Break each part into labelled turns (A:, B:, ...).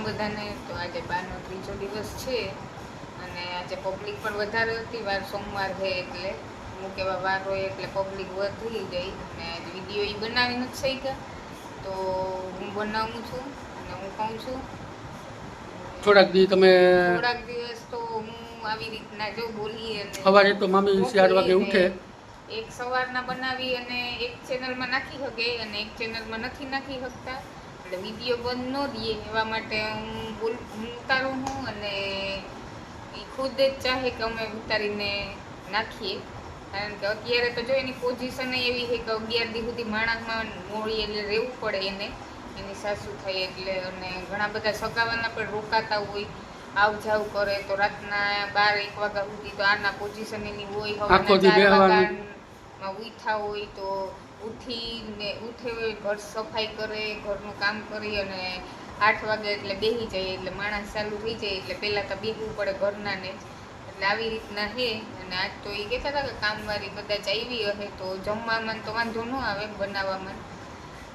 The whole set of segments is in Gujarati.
A: બધાને. તો આજે બારનો ત્રીજો દિવસ છે અને આજે પબ્લિક પણ વધારે હતી. વાર સોમવાર છે એટલે અમુક એવા વાર હોય એટલે પબ્લિક વધી જાય અને આજે વિડીયો એ બનાવી નથી શક્યા. તો હું બનાવું છું અને હું કહું છું
B: થોડાક
A: દિવસ તો હું આવી રીતના જો બોલી અને
B: સવારે તો મામી 4 વાગે ઉઠે.
A: એક સવારના બનાવી અને એક ચેનલમાં નાખી શકે અને એક ચેનલમાં નથી નાખી શકતા. એટલે વિડીયો બંધ ન દઈએ એવા માટે હું ઉતારું છું અને એ ખુદ જ ચાહે કે અમે ઉતારીને નાખીએ. કારણ કે અત્યારે તો જો એની પોઝિશન એવી છે કે 11 દી સુધી માણસમાં મોડી એટલે રહેવું પડે એને, એની સાસુ થાય એટલે. અને ઘણા બધા સગાવાના પણ રોકાતા હોય, આવ જાવ કરે તો રાતના 12-1 વાગ્યા સુધી તો આના પોઝિશન એની હોય. હવાના 4 વાગ્યામાં ઉઠા હોય તો ઉઠે હોય, ઘર સફાઈ કરે, ઘરનું કામ કરી અને 8 વાગે એટલે બેસી જાય એટલે માણસ ચાલુ થઈ જાય એટલે પહેલાં તો બેસવું પડે ઘરનાને. એટલે આવી રીતના છે. અને આજ તો એ કહેતા હતા કે કામવાળી કદાચ આવી હશે તો જમવામાં તો વાંધો ન આવે, બનાવવામાં.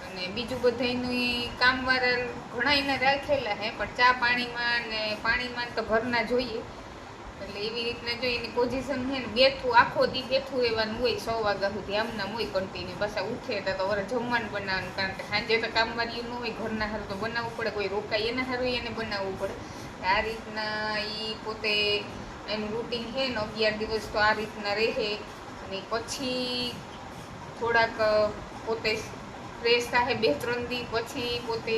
A: અને બીજું બધાનું કામવાળા ઘણા એના રાખેલા છે પણ ચા પાણીમાં ને પાણીમાં તો ઘરના જોઈએ. એટલે એવી રીતના જો એની પોઝિશન છે ને બેઠું આખો દી બેઠું રહેવાનું હોય 6 વાગ્યા સુધી આમના હોય કન્ટિન્યુ. પાછા ઉઠે તો વરે જમવાનું બનાવવાનું. કારણ કે સાંજે તો કામવાળી ન હોય, ઘરના હારું તો બનાવવું પડે, કોઈ રોકાય એના હારું એને બનાવવું પડે. આ રીતના એ પોતે એનું રૂટીન છે ને 11 દિવસ તો આ રીતના રહે. અને પછી થોડાક પોતે ફ્રેશ થાય 2-3 દી પછી પોતે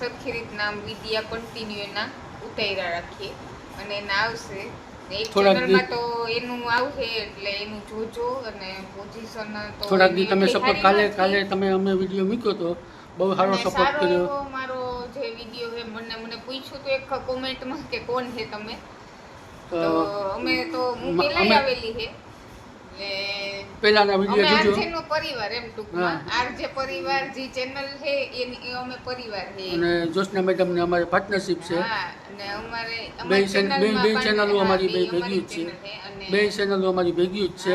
A: સરખી રીતના વિડીયા કન્ટિન્યુ એના ઉતાર્યા રાખીએ અને એના આવશે. એક ચેનલમાં તો એનું આવશે એટલે એનું જોજો. અને પોઝિશન તો
B: થોડાક દી તમે સપોર્ટ કાલે તમે અમને વિડીયો મૂક્યો તો બહુ સારો સપોર્ટ કર્યો.
A: મારો જે વિડીયો છે મને પૂછ્યું તો એક કોમેન્ટમાં કે કોણ છે તમે, તો અમે તો હું પહેલા આવેલી છે
B: પહેલાના વિડીયો જોજો.
A: આરજે નો પરિવાર એમ ટૂંકમાં આરજે પરિવાર જે ચેનલ છે એની અમે પરિવાર છે.
B: અને જોશના મેડમ ને અમારે પાર્ટનરશિપ છે.
A: હા અને અમારે
B: બે ચેનલો અમારી ભેગી જ છે. બે ચેનલો અમારી ભેગી જ છે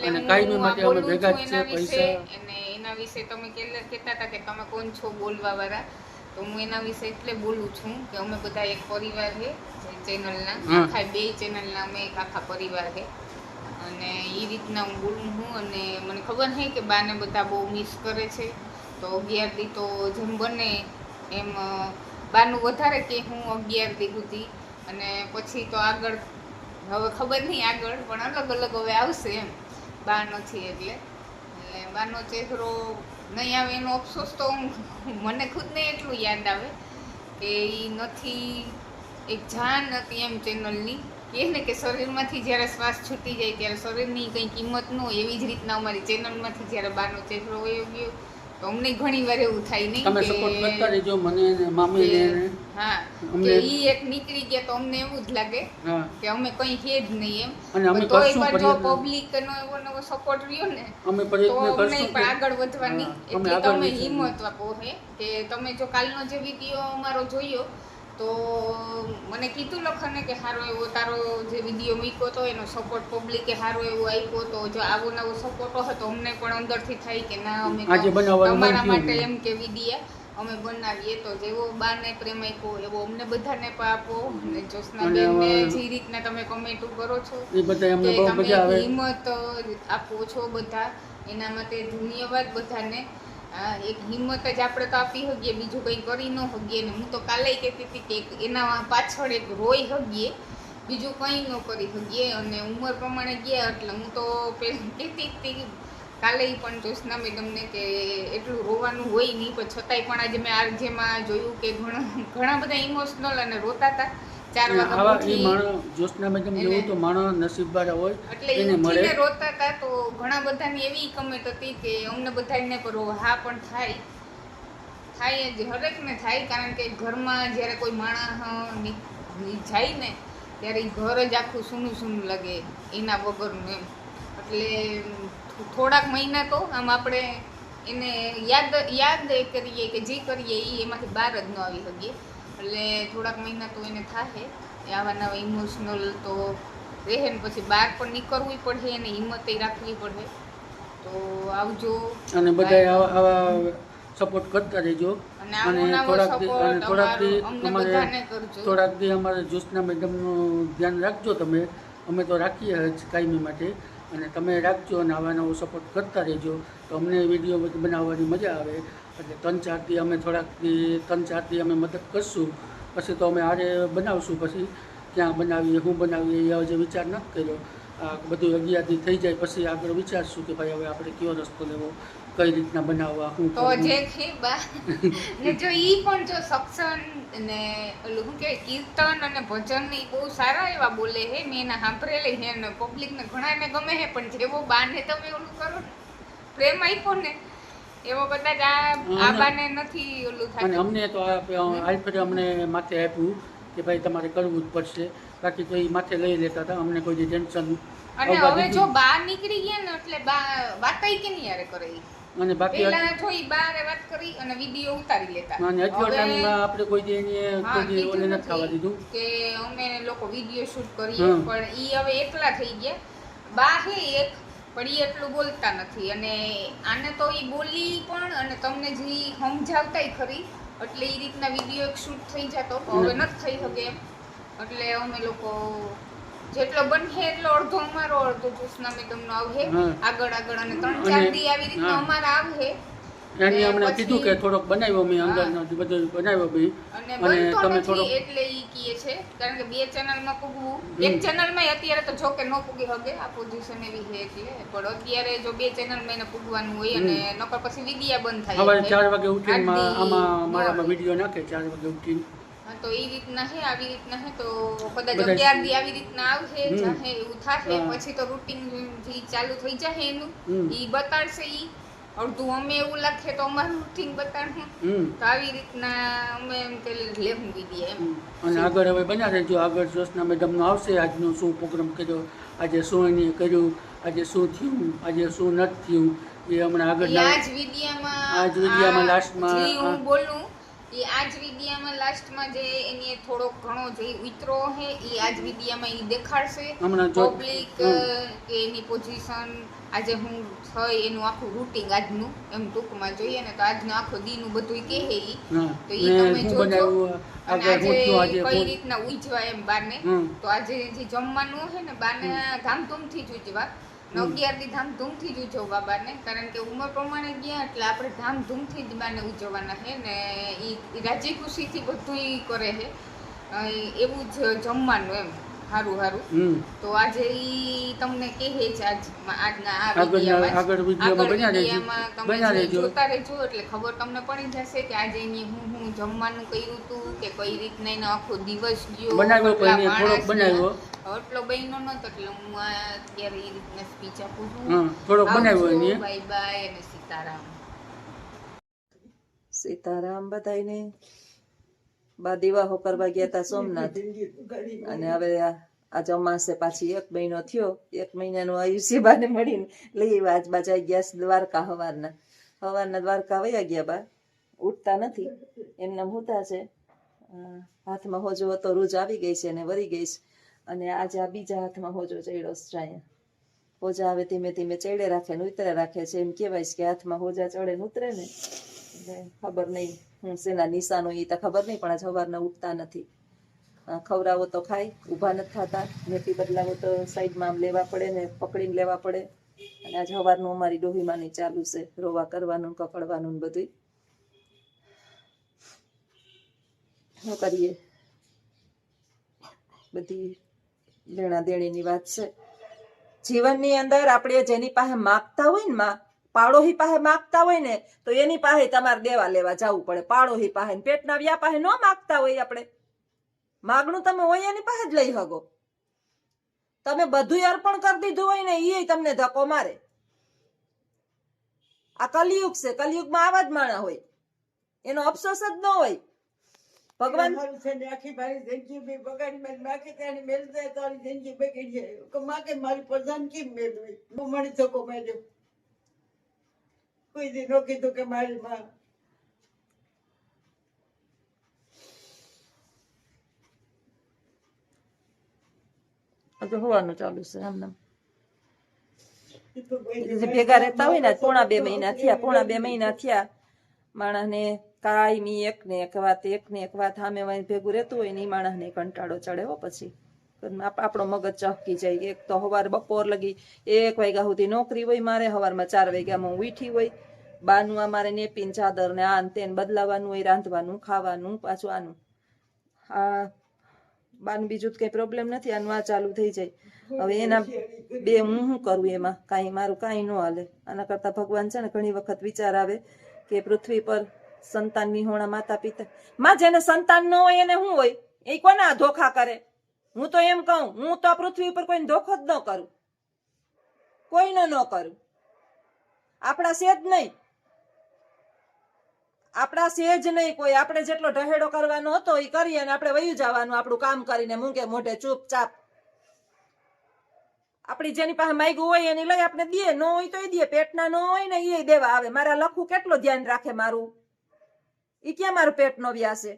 B: અને કાયમી માટે અમે ભેગા જ છે. પૈસા
A: અને એના વિશે તમે કહેતા હતા કે તમે કોણ છો બોલવા વાળા, તો હું એના વિશે એટલે બોલું છું કે અમે બધા એક પરિવાર છે ચેનલના. આખા 2 ચેનલના અમે એક આખા પરિવાર છે. અને એ રીતના હું બોલું છું. અને મને ખબર છે કે બાને બધા બહુ મિસ કરે છે. તો 11 દી તો જેમ બને એમ બાનું વધારે કે હું 11 દી સુધી. અને પછી તો આગળ હવે ખબર નહીં આગળ પણ અલગ હવે આવશે એમ. બા નથી એટલે બાનો ચહેરો નહીં આવે એનો અફસોસ તો મને ખુદને એટલું યાદ આવે કે એ નથી. એક જાન હતી એમ ચેનલની કે ને કે શરીરમાંથી જ્યારે શ્વાસ છૂટી જાય ત્યારે શરીરની કંઈ કિંમત ન હોય એવી જ રીતના અમારી ચેનલમાંથી જ્યારે બહારનો ચહેરો વયો ગયો તો અમને ઘણી વાર એવું થાય નહીં
B: તમે સપોર્ટ કરતા રહેજો મને ને મામીને.
A: હા કે ઈ એક નીકળી ગયા તો અમને એવું જ લાગે કે અમે કંઈ છે જ નહીં એમ.
B: અને અમે
A: તો
B: કરશું
A: પણ જો પબ્લિકનો એવો નવો સપોર્ટ રહ્યો ને
B: અમે
A: તો
B: પ્રયત્ન
A: અમને
B: કરશું
A: પણ આગળ વધવાની એટલી તમે હિંમત આપો હે કે તમે જો કાલનો જે વિડીયો અમારો જોયો તો મને કીધું લખને કે સારો એવો તારો જે વિડીયો મૂક્યો હતો એનો સપોર્ટ પબ્લિકે સારો એવો આપ્યો તો જો આવો નવો સપોર્ટ હોય તો અમને પણ અંદરથી થાય કે ના અમે તમારા માટે એમ કે વિડીયા અમે બનાવીએ. તો જેવો બાને પ્રેમ આપ્યો એવો અમને બધાને પણ આપો. અને જ્યોત્સનાબેનને જે રીતના તમે કમેન્ટો કરો છો કે તમે હિંમત આપો છો બધા, એના માટે ધન્યવાદ બધાને. એક હિંમત જ આપણે તો આપી શકીએ, બીજું કંઈ કરી ન શકીએ. ને હું તો કાલે કહેતી હતી કે એના પાછળ એક રોઈ શકીએ, બીજું કંઈ ન કરી શકીએ. અને ઉંમર પ્રમાણે ગયા એટલે હું તો કહેતી હતી કાલે પણ જ્યોત્સના મેડમને કે એટલું રોવાનું હોય નહીં પણ છતાંય પણ આજે મેં આરજેમાં જોયું કે ઘણા બધા ઇમોશનલ અને રોતા હતા. 4 વાગ્યા
B: જ્યોત્સના મેડમ જેવું તો માણસ નસીબવાળા હોય
A: એટલે મળે રોતા હતા. તો ઘણા બધાની એવી કમેન્ટ હતી કે અમને બધાને પણ હા પણ થાય જ હરેકને થાય. કારણ કે ઘરમાં જ્યારે કોઈ માણસ જાય ને ત્યારે ઘર જ આખું સૂનું સૂનું લાગે એના વગરનું એમ. એટલે થોડાક મહિના તો આમ આપણે એને યાદ કરીએ કે જે કરીએ એ એમાંથી બહાર જ ન આવી શકીએ. એટલે થોડાક મહિના તો એને થાય આવા નવા ઇમોશનલ તો રહે ને પછી બહાર પણ નીકળવું પડે અને હિંમત રાખવી પડે. તો આવજો.
B: અને બધા આવા સપોર્ટ કરતા રહેજો.
A: અને આવો નવો
B: થોડાક
A: સપોર્ટ અમને
B: અમારે
A: બધાને કરજો.
B: થોડાક દી અમારે જ્યોત્સના મેડમનું ધ્યાન રાખજો તમે. અમે તો રાખીએ જ કાયમી માટે, અને તમે રાખજો અને આવા નવો સપોર્ટ કરતા રહેજો તો અમને વિડીયો બનાવવાની મજા આવે. એટલે 3-4 દી અમે અમે મદદ કરશું, પછી તો અમે હારે બનાવશું. પછી ક્યાં બનાવીએ, શું બનાવીએ એ જે વિચાર નથી કર્યો. આ બધું 11 દી થઈ જાય પછી આગળ વિચારશું કે ભાઈ હવે આપણે કયો રસ્તો લેવો, કઈ રીતના બનાવવા, શું
A: તો જે છે બા ને જો ઈ પણ જો સત્સંગ ને ઓલું શું કહેવાય કીર્તન અને ભજન ને ઈ બહુ સારા એવા બોલે હે. મેં એના સાંભળેલી હે ને પબ્લિક ને ઘણાને ગમે હે, પણ જેવો બાને તમે ઓલું કરો ને પ્રેમ આપ્યો ને એવો કદાચ આ બાને નથી ઓલું
B: અને
A: થાય.
B: અમને તો આ ફેરે અમને માથે આપ્યું કે ભાઈ તમારે કરવું જ પડશે, બાકી તો એ માથે લઈ લેતા હતા. અમને કોઈ ટેન્શન.
A: અને હવે જો બહાર નીકળી ગયા ને એટલે બા વાતઈ કે નહીં યાર કરે ઈ.
B: અને બાકી
A: પહેલા જો ઈ બારે વાત કરી અને વિડિયો ઉતારી લેતા.
B: અને અઠવાડિયામાં આપણે કોઈ દી કોઈ ઓલે નથી થવા દીધું
A: કે અમે લોકો વિડિયો શૂટ કરીએ, પણ ઈ હવે એકલા થઈ ગયા. બા હે એક, પણ ઈ એટલું બોલતા નથી. અને આને તો ઈ બોલી પણ અને તમને જે સમજાવતાય ખરી, એટલે ઈ રીતના વિડિયો એક શૂટ થઈ જતો. હવે નથી થઈ શકે એમ. એટલે અમે લોકો જેટલો બને એટલો અડધો અમારો અડધો જ્યોત્સના મેડમનો આવશે આગળ અને 3-4 દી આવી રીતના અમારા આવશે.
B: એની હમણે કીધું કે થોડોક બનાવ્યો મેં અંદર બધું બનાવ્યો બી,
A: અને તમે થોડોક એટલે ઈ કહે છે કારણ કે 2 ચેનલમાં પૂગવું, એક ચેનલમાં અત્યારે તો જો કે નો પૂગી શકે આ પોઝિશન એવી છે એટલે, પણ અત્યારે જો 2 ચેનલમાં એને પૂગવાનું હોય અને નકર પછી વિડિયા બંધ થાય.
B: સવારે 4 વાગે ઉઠીને આમાં મારામાં વિડિયો નાખે 4 વાગે ઉઠીને.
A: તો એ રીતના હે, આવી રીતના હે. તો કદાચ 11 દી આવી રીતના આવશે, જાહે એવું થાશે. પછી તો રૂટીન થી ચાલુ થઈ જશે એનું, ઈ બતાડશે. ઈ અડધું અમે એવું લાગે તો અમારું રૂટીન બતાડશે. તો આવી રીતના અમે એમ કે લેવું દીધી એમ.
B: અને આગળ હવે બન્યા રહેજો. આગળ જ્યોત્સના મેડમનો આવશે આજનો શું પ્રોગ્રામ કર્યો, આજે શું એને કર્યું, આજે શું થયું, આજે શું નથી થયું, એ હમણાં આગળ
A: આજ વિડિયામાં
B: લાસ્ટમાં
A: હું બોલું એ આજ વિડિયામાં લાસ્ટમાં જે એની થોડોક ઘણો જે ઉતરો હે એ આજ વિડિયામાં ઈ દેખાડશે પબ્લિક કે એની પોઝિશન આજે હું થઈ એનું આખું રૂટિંગ આજનું એમ ટૂંકમાં જોઈએ ને તો આજનું આખો દીનું બધું કહે ઈ તો ઈ તમે જોજો. અને આજે કઈ રીતના ઉજવા એમ બાને, તો આજે જે જમવાનું હે ને બાને ધામધૂમથી જ ઉજવા. 11 દી ધામધૂમથી જ ઉજવવા બાબાને, કારણ કે ઉંમર પ્રમાણે ગયા એટલે આપણે ધામધૂમથી જ બાને ઉજવવાના છે ને એ રાજી ખુશીથી બધું કરે છે એવું જ જમવાનું એમ સારું. તો આજે ઈ તમને કહે છે આજના આ વિડીયોમાં તમે જોતા રહેજો એટલે ખબર તમને પડી જશે કે આજે એની હું જમવાનું કર્યું હતું કે કઈ રીતના એનો આખો દિવસ ગયો. એટલો બહેનો નતો એટલે હું અત્યારે એ રીતના સ્પીચ આપું છું.
B: થોડોક બનાવ્યો.
A: બાય બાય અને સીતારામ.
C: સીતારામ બધાયને. બા દિવાહો કરવા ગયા હતા સોમનાથ, અને હવે આ ચોમાસે પાછી 1 મહિનો થયો. 1 મહિનાનું આયુષ્ય બાને મળીને લઈ આજ બાજા ગયા દ્વારકા. હવારના દ્વારકા વયા ગયા. બા ઉઠતા નથી, એમના હોતા છે. હાથમાં હોજો હતો, રોજ આવી ગઈ છે અને વરી ગઈ છે. અને આજે આ બીજા હાથમાં હોજો ચડ્યો છે. હોજા આવે ધીમે ધીમે ચડે રાખે ને ઉતરે રાખે છે. એમ કહેવાય છે કે હાથમાં હોજા ચડે ને ઉતરે ને એટલે ખબર નહીં હું શેના નિશાનો એ તો ખબર નહીં, પણ આજ સવારના ઉઠતા નથી. ખવડાવો તો ખાય, ઊભા નથી થતા. મેથી બદલાવો તો સાઈડમાં આમ લેવા પડે ને પકડીને લેવા પડે. અને આજ સવારનું અમારી ડોહીમાની ચાલુ છે, રોવા કરવાનું કકડવાનું બધું. શું કરીએ, બધી લેણા દેણીની વાત છે. જીવનની અંદર આપણે જેની પાસે માગતા હોય ને પાડોહી પાસે માગતા હોય ને તો એની પાસે તમારે દેવા લેવા જવું પડે. પાડોહી પાસે પેટના વ્યા પાસે ન માગતા હોય આપણે, માગણું તમે હોય એની પાસે જ લઈ શકો. તમે બધું અર્પણ કરી દીધું હોય ને એ તમને ધક્કો મારે. આ કલિયુગ છે, કલિયુગમાં આવા જ માણા હોય, એનો અફસોસ જ ન હોય. ભગવાન
D: આખી મારી જિંદગી બી બગાડી મારી બાકી ત્યાંની મેળ જાય તારી જિંદગી બગડી જાય માગે મારી પ્રધાન કેમ મેળવી હું મળી શકો મેડમ. કોઈ દી નો કીધું કે મારી માં
C: હોવાનું ચાલુ છે. આમ ભેગા રહેતા હોય ને 2.5 મહિના થયા. માણસને કાયમી એક ને એક વાત સામે વાળી ભેગું રહેતું હોય ને ઈ માણસને કંટાળો ચડે હો પછી આપણો મગજ ચહકી જાય. એક તો સવાર બપોર લગી 1 વાગ્યા સુધી નોકરી હોય મારે, સવારમાં 4 વાગ્યામાં હું ઉઠી હોય, બાનું અમારે નેપીન ચાદર ને આ ને બદલાવાનું હોય, રાંધવાનું, ખાવાનું, પાછું આનું આ બાનું બીજું તો કઈ પ્રોબ્લેમ નથી, આનું આ ચાલુ થઈ જાય. હવે એના બે હું શું કરું એમાં, કાંઈ મારું કાંઈ ન હાલે. આના કરતા ભગવાન છે ને ઘણી વખત વિચાર આવે કે પૃથ્વી પર સંતાન વિહોણા માતા પિતા માં જેને સંતાન ન હોય એને શું હોય, એ કોના ધોખા કરે. હું તો એમ કહું, હું તો આ પૃથ્વી ઉપર કોઈને ધોખો જ ન કરું, કોઈને ન કરું. આપણા સેજ નહીં, આપણા સેજ નહીં કોઈ. આપણે જેટલો ઢહેડો કરવાનો હતો એ કરીએ અને આપણે વયું જવાનું આપણું કામ કરીને મૂંગે મોઢે ચૂપચાપ. આપણી જેની પાસે માગ્યું હોય એની લઈ આપણે દઈએ, ન હોય તો એ દઈએ. પેટના ન હોય ને એ દેવા આવે. મારા લખું કેટલો ધ્યાન રાખે મારું, એ ક્યાં મારું પેટ નો વ્યાસે.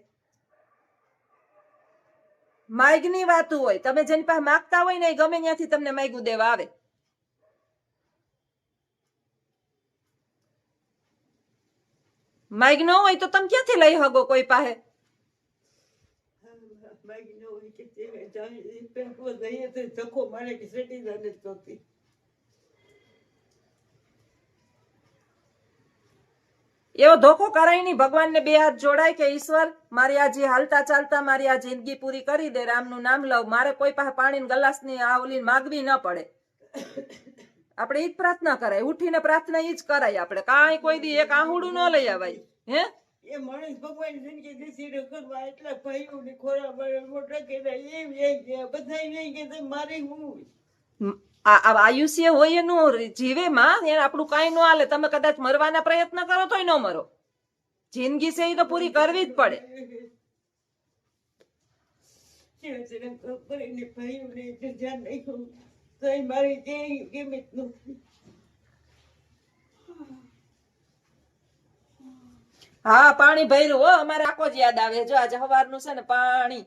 C: માગની વાતું હોય, તમે જેની પાસે માગતા હોય ને એ ગમે ત્યાંથી તમને માગ્યું દેવા આવે. માગ ન હોય તો તમે ક્યાંથી લઈ શકો કોઈ પાસે.
D: ધક્કો મારે કે સેટી જાને ચોથી
C: એવો ધોખો કરાય નહીં. ભગવાનને 2 હાથ જોડાય કે ઈશ્વર મારી આ જે હાલતા ચાલતા મારી આ જિંદગી પૂરી કરી દે, રામનું નામ લઉં, મારે કોઈ પાસે પાણી ગલાસની આ ઓલી માગવી ન પડે. આપણે ઈ જ પ્રાર્થના કરાય, ઉઠીને પ્રાર્થના ઈ જ કરાય. આપણે કાંઈ કોઈ દી એક આહુડું ન લઈ આવાય. હે
D: એ માણસ ભગવાન જિંદગી દેશી કરવા એટલા ભાઈઓ ને ખોરા મોટા કેડા એ બધા નહીં કે મારે હું
C: આયુષ્ય હોય એનું જીવે માં, એને આપણું કાંઈ ન હાલે. તમે કદાચ મરવાના પ્રયત્ન કરો તોય ન મરો. જિંદગી છે એ તો પૂરી કરવી જ પડે.
D: કરીને ભાઈઓને ધ્યાન રાખ્યું તો મારી જે કિંમત નથી.
C: હા પાણી ભર્યું હો, અમારે આખો જ યાદ આવે. જો આજે સવારનું છે ને પાણી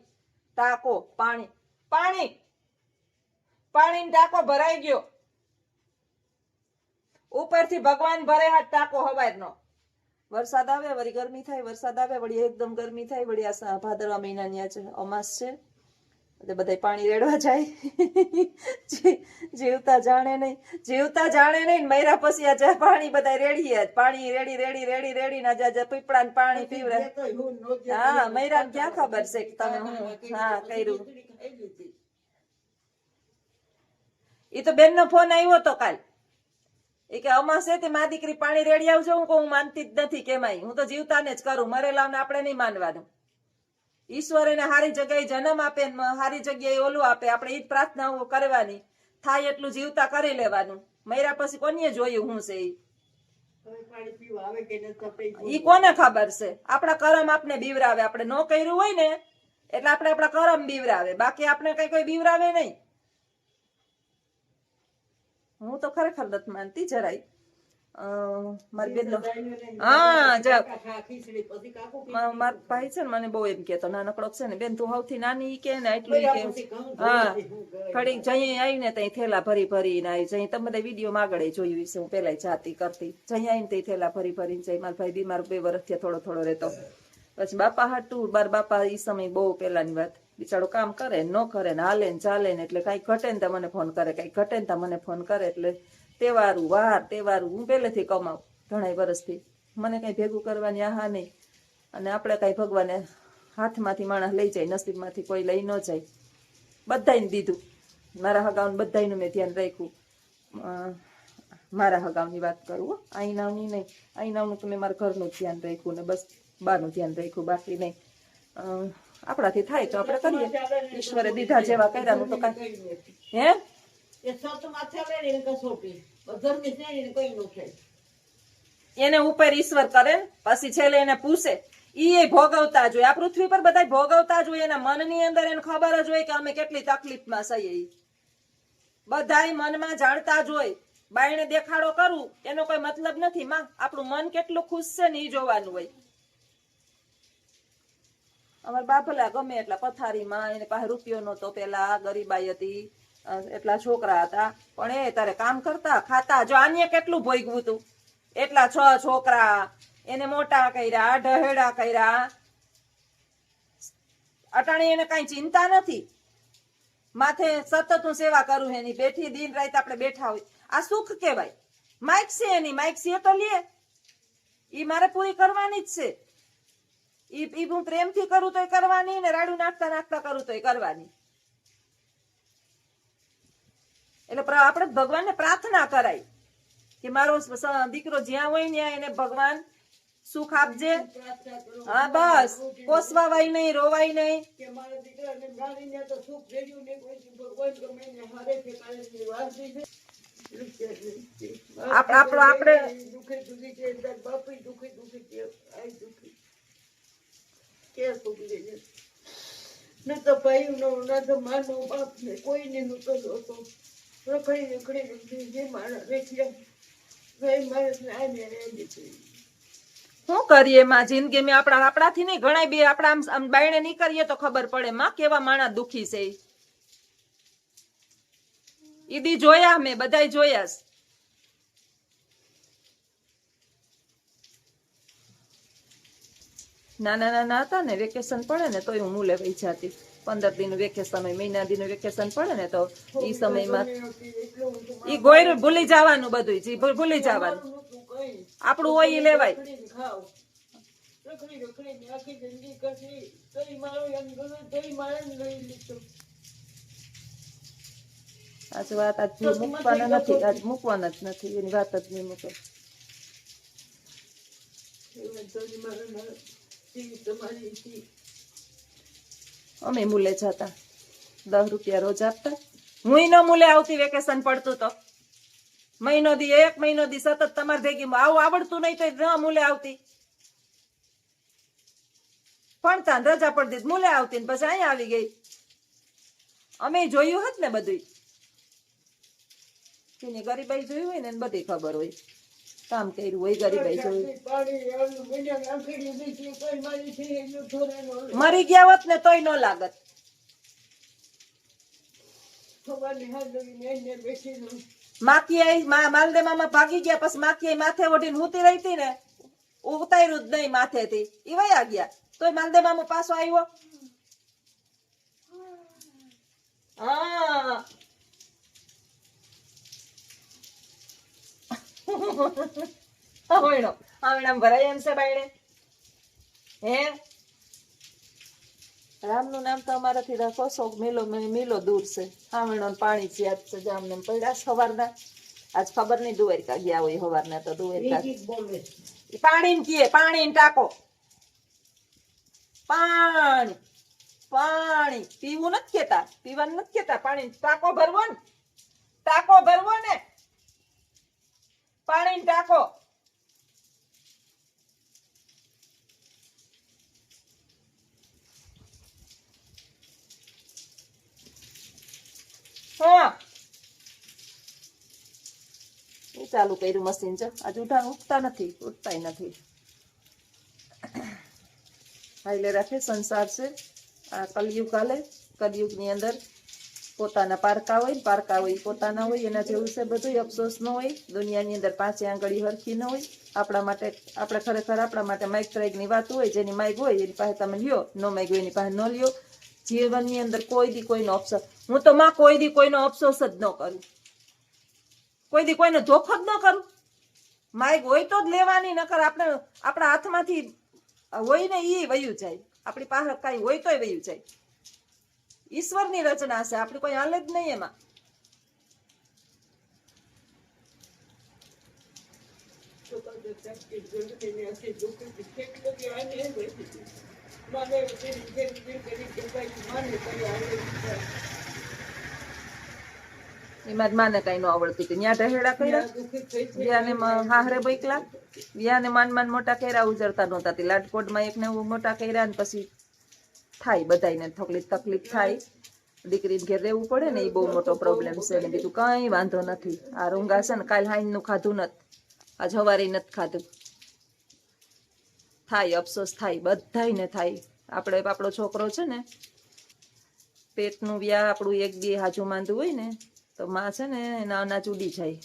C: ટાંકો, પાણી પાણી પાણી ટાંકો ભરાઈ ગયો. ઉપરથી ભગવાન ભરે હાથ ટાંકો હવારનો. વરસાદ આવે વળી ગરમી થાય, વરસાદ આવે વળી એકદમ ગરમી થાય. વળી આ ભાદરવા મહિનાની આ અમાસ છે એટલે બધા પાણી રેડવા જાય. જીવતા જાણે નહીં, જીવતા જાણે નહીં. મર્યા પછી આ પાણી બધા રેડીએ, પાણી રેડી રેડી રેડી રેડી ના જા પીપળા ને પાણી પીવડે. હા મર્યા ક્યાં ખબર છે કે તમે હું હા કર્યું. એ તો બેન નો ફોન આવ્યો તો કાલ, એ કે અમાસે તે મા દીકરી પાણી રેડી આવજો. હું કહું માનતી જ નથી કેમાય, હું તો જીવતાને જ કરું, મરેલાને આપણે નહીં માનવાનું. ઈશ્વર એને હારી જગ્યાએ જન્મ આપે, હારી જગ્યાએ ઓલું આપે, આપણે ઈ જ પ્રાર્થનાઓ કરવાની. થાય એટલું જીવતા કરી લેવાનું. મર્યા પછી કોને જોયું હું છે ઈ કોને ખબર છે. આપણા કરમ આપણે બીવરાવે. આપણે ન કર્યું હોય ને એટલે આપણે આપણા કરમ બીવરાવે, બાકી આપણે કઈ કોઈ બીવરાવે નહીં. હું તો ખરેખર નથી માનતી જરાય. મારી બેન નો હા મારા ભાઈ છે ને મને બહુ એમ કેતો, નાનકડો છે ને બેન તું સૌથી નાની કે ને એટલું કે હા ખડી જઈ આવીને તઈ થેલા ભરી ભરીને આવી જઈ. તમે બધા વિડીયો માં આગળ જોયું છે, હું પેલા જાતી કરતી. જઈ આવીને તઈ થેલા ભરી ભરીને જઈ. મારા ભાઈ બીમાર 2 વર્ષથી થોડો થોડો રહેતો. પછી બાપા હાટું બાપા ઈ સમય બહુ પેલાની વાત, બિચારો કામ કરે ન કરે ને હાલે ને ચાલે ને એટલે કઈ ઘટે ને મને ફોન કરે, કઈ ઘટે ને મને ફોન કરે. એટલે તહેવારું વાર તહેવારું હું પહેલેથી કમાઉં ઘણા વર્ષથી, મને કઈ ભેગું કરવાની આહા નહીં. અને આપણે કઈ ભગવાને હાથમાંથી માણસ લઈ જાય, નસીબમાંથી કોઈ લઈ ન જાય. બધાને દીધું, મારા હગાઉને બધાનું મેં ધ્યાન રાખ્યું. મારા હગાઉની વાત કરું, આઈનાવની નહીં. આઈનાવનું તો મેં મારા ઘરનું ધ્યાન રાખ્યું ને બસ બાનું ધ્યાન રાખ્યું, બાકી નહીં. આપણાથી થાય તો આપણે કરીએ. ઈશ્વરે દીધા જેવા કર્યાનું તો કઈ હે એને ઉપર ઈશ્વર કરે પછી છેલ્લે એને પૂછે. ઈ ભોગવતા જોઈએ. આ પૃથ્વી પર બધા ભોગવતા જોઈએ. એના મનની અંદર એને ખબર જ હોય કે અમે કેટલી તકલીફમાં છીએ. બધાય મનમાં જાણતા જ હોય. બાયણે દેખાડો કરું એનો કોઈ મતલબ નથી. માં આપણું મન કેટલું ખુશ છે ને ઈ જોવાનું હોય. અમારા બાપલા ગમે એટલા પથારીમાં, એને પાસે રૂપિયો નતો, પેલા ગરીબાઈ હતી, એટલા છોકરા હતા, પણ એ તારે કામ કરતા ખાતા. જો આને કેટલું ભોગવું હતું, એટલા 6 છોકરા, એને મોટા કર્યા, ઢહેડા કર્યા, અટાણે એને કઈ ચિંતા નથી. માથે સતત હું સેવા કરું એની, બેઠી દિન રાત આપણે બેઠા હોય, આ સુખ કહેવાય. માઇક છે એની, માઇક છે તો લે, ઈ મારે પૂરી કરવાની જ છે. ઈ હું પ્રેમથી કરું તોય કરવાની, ને રાડું નાખતા નાખતા કરું તોય કરવાની. એટલે આપણે ભગવાનને પ્રાર્થના કરાય કે મારો દીકરો જ્યાં હોય ત્યાં એને ભગવાન સુખ આપજે. હા બસ, કોસવાય નહીં, રોવાય નહીં.
D: કે મારા દીકરાને ગાડીને તો સુખ દેડ્યું ને કોઈ ભગવાન ગમે ને હારે છે કાલે વાસી છે.
C: આપણે
D: દુખે દુખી છે, બાપી દુખી દુખી છે, આઈ દુખી કે સુખ દે ન તો ભાઈ નો ના તો માનો બાપ ને કોઈને નતો જોતો. રખડી રખડી જે મારા રેખ્યા ભાઈ મારે આને રહી
C: શું કરીએ માં જિંદગી આપણાથી નહીં ઘણા બે આપણા આમ બાયણે નહીં કરીએ તો ખબર પડે માં કેવા માણસ દુખી છે. ઈદી જોયા, મેં બધાય જોયા. નાના નાના હતા ને, વેકેશન પડે ને તોય હું મૂલે વહી જાતી. 15 દિન વેકેશન હોય, મહિના દિન વેકેશન પડે ને તો ઈ સમયમાં ઈ ગોયરું ભૂલી જવાનું, બધું જી ભૂલી જવાનું. આપણું હોય ઈ લેવાય.
D: રખડી રખડી આખી જિંદગી કરતી તોય મારો એમ ગયો તોય મારે લઈ લીધો.
C: આજ વાત આજ મૂકવાના નથી, આજ મૂકવાના જ નથી, એની વાત જ નહીં મૂકે. અમે મૂલે જતા, 10 રૂપિયા રોજ આપતા. હું ન મૂલે આવતી, વેકેશન પડતું તો મહિનો દી 1 મહિનો દી સતત તમારે ભેગી આવું આવડતું નહીં તો ન મૂલે આવતી. ભણતા રજા પડતી મૂલે આવતી, પછી અહીંયા આવી ગઈ. અમે જોયું હોત ને બધું, એની ગરીબાઈ જોયું હોય ને બધી ખબર હોય, કામ કર્યું હોય, ગરીબાઈ જોયું. મરી ગયા હોત ને તોય ન લાગત. માખી માલદેમાં ભાગી ગયા, પછી માખી માથે ઓઢીને હુતી રહી હતી ને, ઉતાર્યું જ નહીં માથેથી, ઈ વયા ગયા. તોય માલદેમાં પાછો આવ્યો. હા ભરાય એમ છે બાયણે. હે રામનું નામ તો અમારાથી કોસો મિલો દૂર છે. હાવણો પાણી છે, આજ છે જામને પડ્યા સવારના. આજ ખબર નહીં દ્વારકા ગયા હોય સવારના તો દ્વારકા પાણી કીએ, પાણી ટાંકો, પાણી પાણી પીવું નથી કેતા, પીવાનું નથી કેતા, પાણી ટાંકો ભરવો ને, ટાંકો ભરવો ને, પાણી ટાંકો. હા એ ચાલુ કર્યું મશીન છે. આજે ઉઠતા નથી, ઉઠતાય નથી. હાઈલે રાખે સંસાર છે. આ કલયુગ હાલે. કલયુગ ની અંદર પોતાના પારકા હોય, પારકા હોય પોતાના હોય, એના જેવું છે બધું. અફસોસ ન હોય. દુનિયાની અંદર 5 આંગળી હરખી ન હોય. આપણા માટે, આપણે ખરેખર આપણા માટે માઇક ની વાત હોય, જેની માઇક હોય એની પાસે તમે લ્યો, ન માઇક હોય એની પાસે ન લ્યો. જીવનની અંદર કોઈ દી કોઈનો અફસોસ, હું તો માં કોઈ દી કોઈનો અફસોસ જ ન કરું, કોઈ દી કોઈનો ધોખો જ ન કરું. માઇક હોય તો જ લેવાની, નકર આપણે આપણા હાથમાંથી હોય ને એ વયું જાય, આપણી પાસે કઈ હોય તોય વયું જાય. ઈશ્વરની રચના છે, આપણી કોઈ હાલે જ નહીં એમાં. એમાં જ માને કઈ ન આવડતું હતું. ત્યાં ઢહેડા કર્યા, વ્યાને હાહરે બૈકલા, વ્યાને માન મોટા કર્યા, ઉજરતા નહોતા. લાટકોટમાં એકને મોટા કર્યા, ને પછી થાય બધાને તકલીફ થાય. દીકરીને ઘેર રહેવું પડે ને, એ બહુ મોટો પ્રોબ્લેમ છે. ને બીજું કઈ વાંધો નથી. આ રૂંગા છે ને, કાલ હાઈનું ખાધું નથી, આજ સવારે નથી ખાધું. થાય અફસોસ થાય, બધાને થાય. આપણો છોકરો છે ને, પેટનું વ્યા આપણું 1-2 હાજુ માંદું હોય ને તો માં છે ને એના અનાજ ઉડી જાય.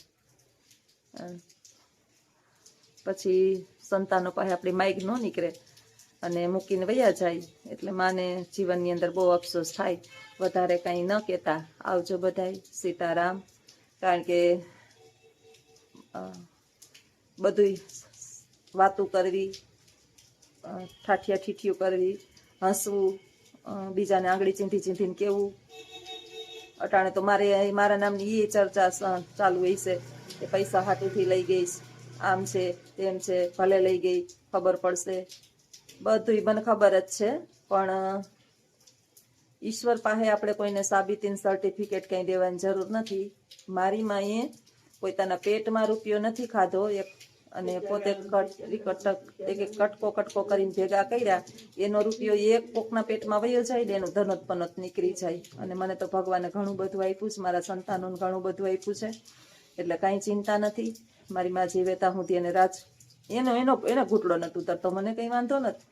C: પછી સંતાનો પાસે આપણી માઇક ન નીકળે અને મૂકીને વયા જાય એટલે માને જીવનની અંદર બહુ અફસોસ થાય. વધારે કંઈ ન કહેતા આવજો બધાય. સીતારામ. કારણ કે બધુંય વાતું કરવી, ઠાઠિયા ઠીઠિયું કરવી, હસવું, બીજાને આંગળી ચીંધી ચીંધીને કેવું. અટાણે તો મારા નામની એ ચર્ચા ચાલુ હોય છે કે પૈસા હાટુથી લઈ ગઈશ, આમ છે તેમ છે, ભલે લઈ ગઈ ખબર પડશે. બધુંય મને ખબર જ છે, પણ ઈશ્વર પાસે આપણે કોઈને સાબિતીને સર્ટિફિકેટ કંઈ દેવાની જરૂર નથી. મારી માએ પોતાના પેટમાં રૂપિયો નથી ખાધો અને પોતે કટકો કટકો કરીને ભેગા કર્યા, એનો રૂપિયો એક કોકના પેટમાં વયો જાય ને એનું ધનોત પનોત નીકળી જાય. અને મને તો ભગવાને ઘણું બધું આપ્યું છે, મારા સંતાનોને ઘણું બધું આપ્યું છે, એટલે કાંઈ ચિંતા નથી. મારી માં જીવેતા હું એને રાજ એનો ઘૂંટડો નતું ઉતરતો, મને કંઈ વાંધો નથી.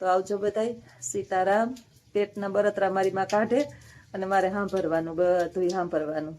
C: તો આવજો બધાય. સીતારામ. પેટના બળતરા મારી માં કાઢે અને મારે સાંભળવાનું, બધું સાંભળવાનું.